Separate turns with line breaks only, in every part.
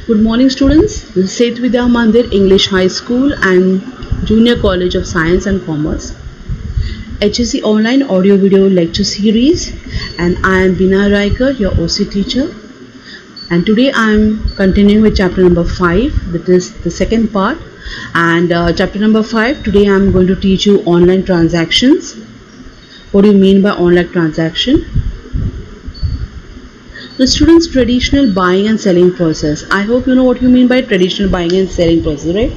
Good morning, students. This is Set Vidya Mandir English High School and Junior College of Science and Commerce, HSC Online Audio Video Lecture Series, and I am Bina Raikar, your OC teacher. And today I am continuing with chapter number 5, that is the second part. And chapter number 5, today I am going to teach you online transactions. What do you mean by online transaction? The students' traditional buying and selling process. I hope you know what you mean by traditional buying and selling process, right?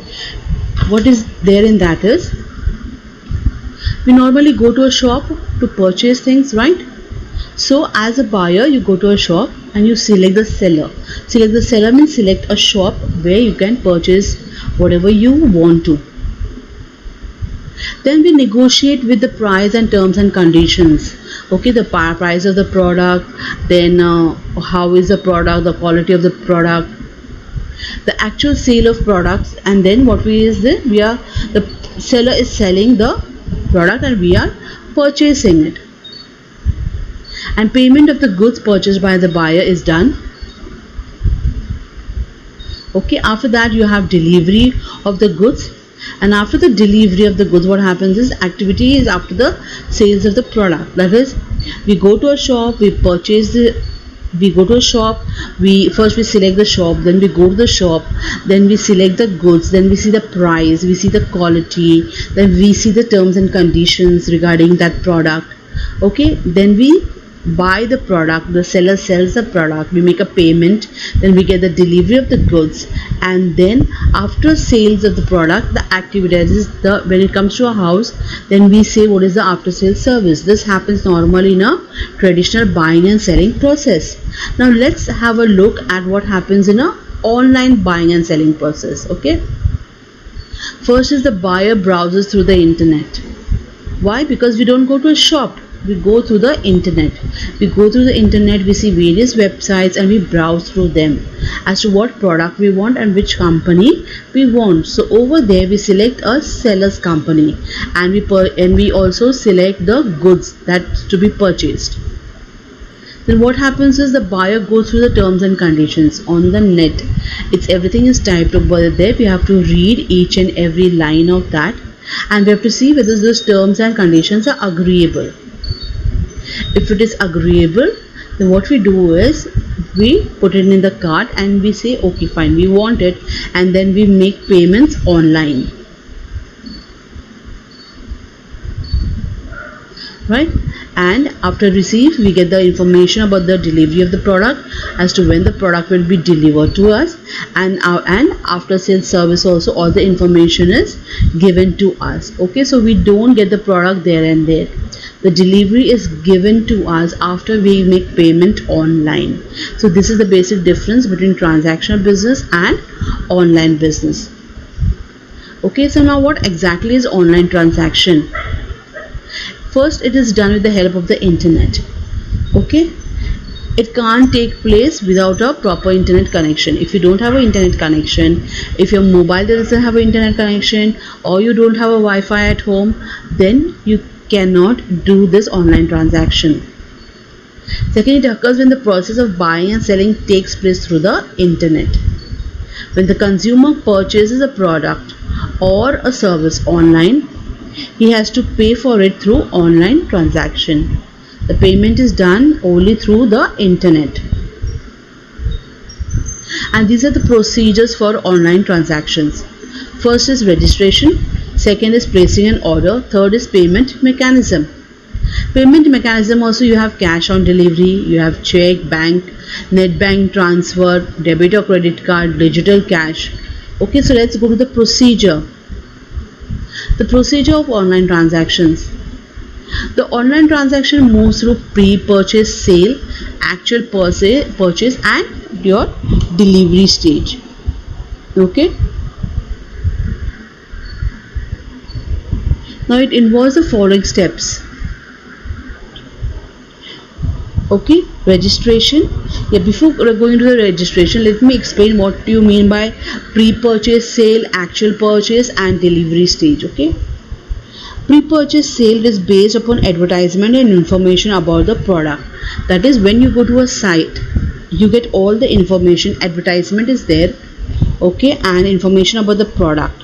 What is there in that is, we normally go to a shop to purchase things, right? So as a buyer, you go to a shop and you select the seller. Select the seller means select a shop where you can purchase whatever you want to. Then we negotiate with the price and terms and conditions. Okay, the price of the product, then how is the product, the quality of the product, the actual sale of products, and then what the seller is selling the product and we are purchasing it. And payment of the goods purchased by the buyer is done. Okay, after that you have delivery of the goods. And after the delivery of the goods, what happens is activity is after the sales of the product. That is, we go to a shop, we go to a shop, we select the shop, then we go to the shop, then we select the goods, then we see the price, we see the quality, then we see the terms and conditions regarding that product. Okay, then we buy the product, the seller sells the product, we make a payment, then we get the delivery of the goods, and then after sales of the product, the activity is when it comes to a house, then we say what is the after sales service. This happens normally in a traditional buying and selling process. Now let's have a look at what happens in a online buying and selling process. Okay, first is the buyer browses through the internet. Why? Because we don't go to a shop, we go through the internet. We go through the internet, we see various websites and we browse through them as to what product we want and which company we want. So over there we select a seller's company and we also select the goods that's to be purchased. Then what happens is the buyer goes through the terms and conditions on the net. Everything is typed over there. We have to read each and every line of that and we have to see whether those terms and conditions are agreeable. If it is agreeable, then what we do is we put it in the cart and we say okay fine, we want it, and then we make payments online, right? And after receipt we get the information about the delivery of the product as to when the product will be delivered to us, and after sales service also all the information is given to us. Okay, so we don't get the product there and there. The delivery is given to us after we make payment online. So this is the basic difference between transactional business and online business. Okay, so now what exactly is online transaction? First, it is done with the help of the internet. Okay, it can't take place without a proper internet connection. If you don't have an internet connection, if your mobile doesn't have an internet connection, or you don't have a Wi-Fi at home, then you cannot do this online transaction. Second, it occurs when the process of buying and selling takes place through the internet. When the consumer purchases a product or a service online, he has to pay for it through online transaction. The payment is done only through the internet. And these are the procedures for online transactions. First is registration, second is placing an order, third is payment mechanism. Payment mechanism also, you have cash on delivery, you have check, bank, net bank transfer, debit or credit card, digital cash. Okay, so let's go to the procedure. The procedure of online transactions. The online transaction moves through pre-purchase sale, actual purchase and your delivery stage. Okay. Now it involves the following steps. Okay, registration. Yeah, before going to the registration, let me explain what do you mean by pre-purchase sale, actual purchase and delivery stage. Okay, pre-purchase sale is based upon advertisement and information about the product. That is, when you go to a site you get all the information, advertisement is there, okay, and information about the product.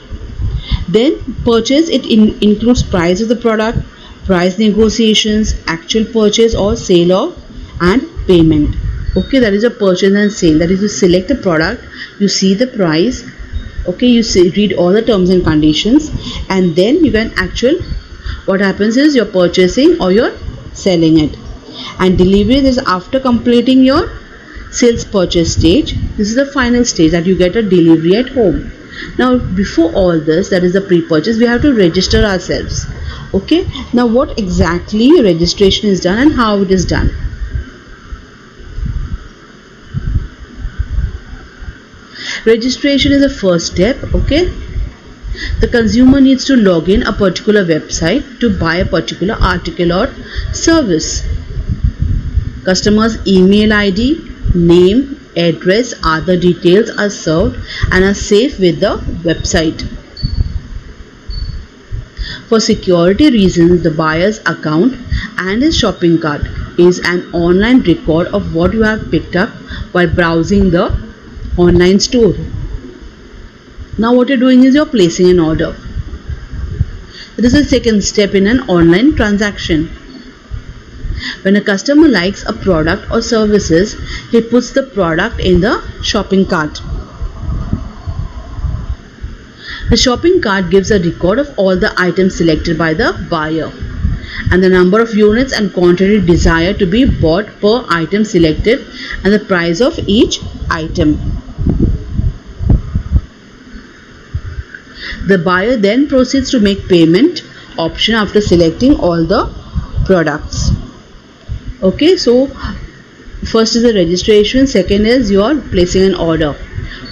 Then purchase, it includes price of the product, price negotiations, actual purchase or sale of, and payment. Okay, that is a purchase and sale. That is, you select the product, you see the price, okay, you see, read all the terms and conditions, and then you can actual, what happens is you're purchasing or you're selling it. And delivery is after completing your sales purchase stage. This is the final stage, that you get a delivery at home. Now before all this, that is the pre-purchase, we have to register ourselves. Okay, now what exactly registration is done and how it is done. Registration is the first step. Okay, the consumer needs to log in a particular website to buy a particular article or service. Customer's email ID, name, address, other details are served and are safe with the website. For security reasons, the buyer's account and his shopping cart is an online record of what you have picked up while browsing the online store. Now what you're doing is you're placing an order. This is the second step in an online transaction. When a customer likes a product or services, he puts the product in the shopping cart. The shopping cart gives a record of all the items selected by the buyer and the number of units and quantity desired to be bought per item selected and the price of each item. The buyer then proceeds to make payment option after selecting all the products. Okay, so first is the registration, second is you are placing an order.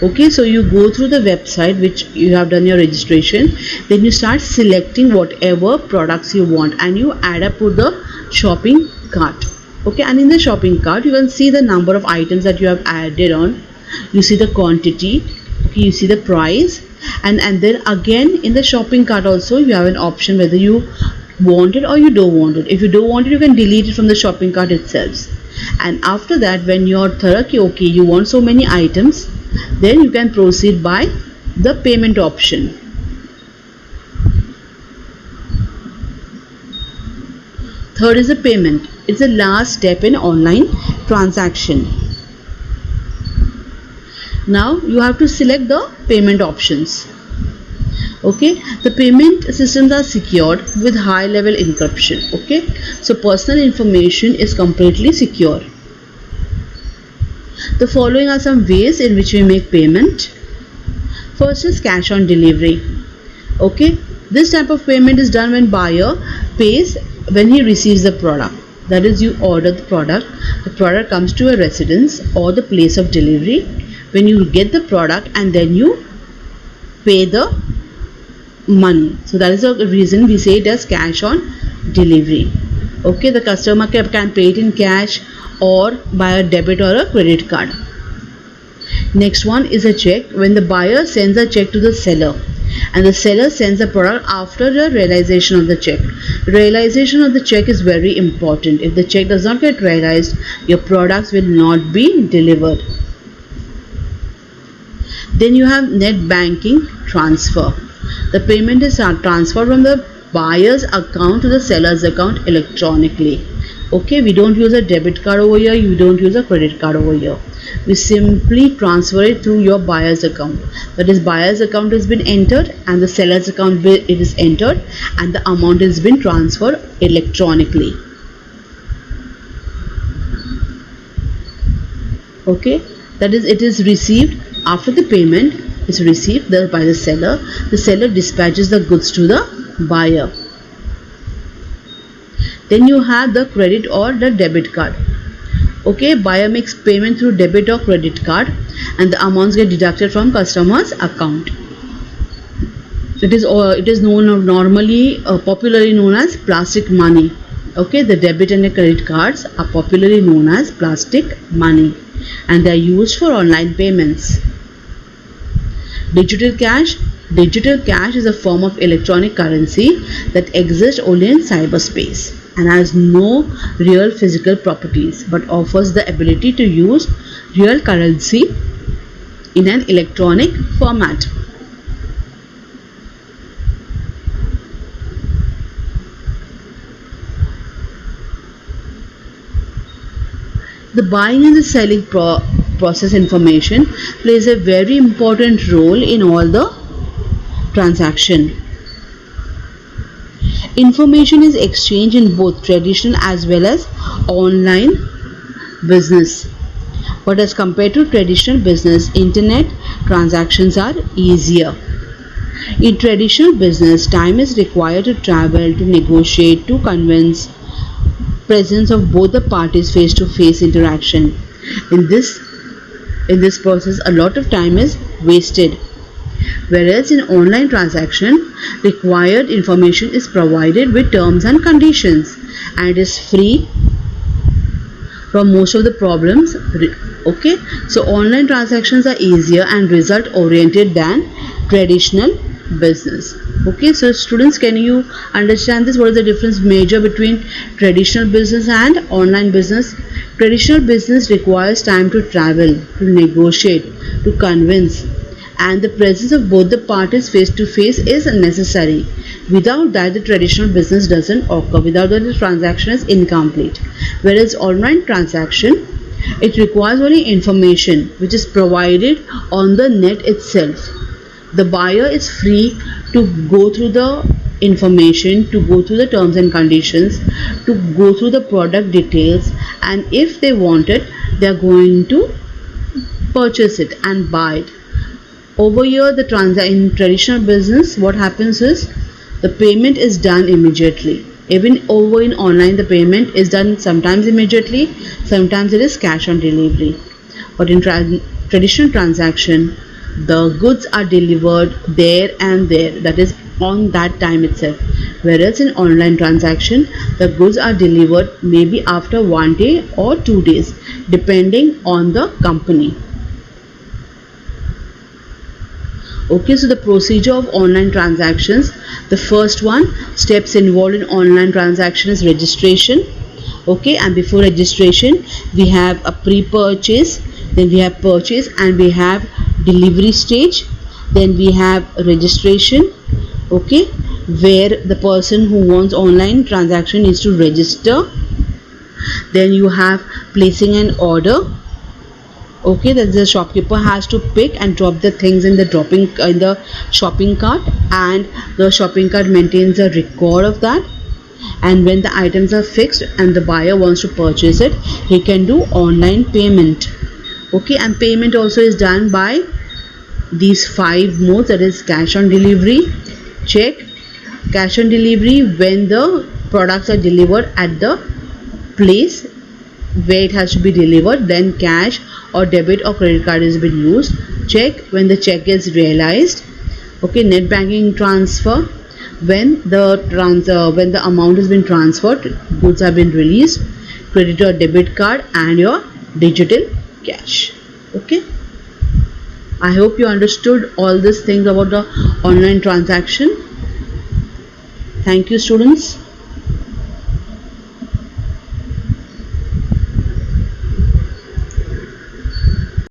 Okay, so you go through the website which you have done your registration, then you start selecting whatever products you want and you add up to the shopping cart. Okay, and in the shopping cart you can see the number of items that you have added on, you see the quantity, okay, you see the price, and then again in the shopping cart also you have an option whether you want it or you don't want it. If you don't want it, you can delete it from the shopping cart itself. And after that, when you're thoroughly okay, you want so many items, then you can proceed by the payment option. Third is the payment. It's the last step in online transaction. Now you have to select the payment options. Okay, the payment systems are secured with high level encryption. Okay, so personal information is completely secure. The following are some ways in which we make payment. First is cash on delivery. Okay, this type of payment is done when buyer pays when he receives the product. That is, you order the product comes to a residence or the place of delivery. When you get the product and then you pay the money. So that is the reason we say it as cash on delivery. Okay, the customer can pay it in cash or by a debit or a credit card. Next one is a check. When the buyer sends a check to the seller and the seller sends the product after the realization of the check. Realization of the check is very important. If the check does not get realized, your products will not be delivered. Then you have net banking transfer. The payment is transferred from the buyer's account to the seller's account electronically. Okay, we don't use a debit card over here, you don't use a credit card over here. We simply transfer it through your buyer's account. That is, buyer's account has been entered and the seller's account it is entered and the amount has been transferred electronically. Okay, that is, it is received after the payment is received by the seller. The seller dispatches the goods to the buyer. Then you have the credit or the debit card. Okay, buyer makes payment through debit or credit card and the amounts get deducted from customer's account. It is normally popularly known as plastic money. Okay, the debit and the credit cards are popularly known as plastic money and they are used for online payments. Digital cash. Digital cash is a form of electronic currency that exists only in cyberspace. and has no real physical properties but offers the ability to use real currency in an electronic format. The buying and the selling process information plays a very important role in all the transaction. Information is exchanged in both traditional as well as online business. But as compared to traditional business, internet transactions are easier. In traditional business, time is required to travel, to negotiate, to convince, presence of both the parties face to face interaction. In this in this process a lot of time is wasted. Whereas in online transaction, required information is provided with terms and conditions and is free from most of the problems. Okay, so online transactions are easier and result oriented than traditional business. Okay, so students, can you understand this? What is the difference major between traditional business and online business? Traditional business requires time to travel, to negotiate, to convince, and the presence of both the parties face to face is necessary. Without that, the traditional business doesn't occur. Without that, the transaction is incomplete. Whereas online transaction, it requires only information which is provided on the net itself. The buyer is free to go through the information, to go through the terms and conditions, to go through the product details, and if they want it, they are going to purchase it and buy it. Over here, in traditional business, what happens is the payment is done immediately. Even over in online, the payment is done sometimes immediately, sometimes it is cash on delivery. But in traditional transaction, the goods are delivered there and there, that is on that time itself. Whereas in online transaction, the goods are delivered maybe after 1 day or 2 days, depending on the company. Okay, so the procedure of online transactions, the first one steps involved in online transaction is registration. Okay, and before registration we have a pre-purchase, then we have purchase, and we have delivery stage, then we have registration. Okay, where the person who wants online transaction needs to register. Then you have placing an order. Okay, that the shopkeeper has to pick and drop the things in the shopping cart, and the shopping cart maintains a record of that. And when the items are fixed and the buyer wants to purchase it, he can do online payment. Okay, and payment also is done by these 5 modes, that is cash on delivery, check, cash on delivery when the products are delivered at the place where it has to be delivered, then cash or debit or credit card is been used, check when the check is realized. Okay, net banking transfer when the amount has been transferred, goods have been released, credit or debit card, and your digital cash. Okay, I hope you understood all these things about the online transaction. Thank you, students.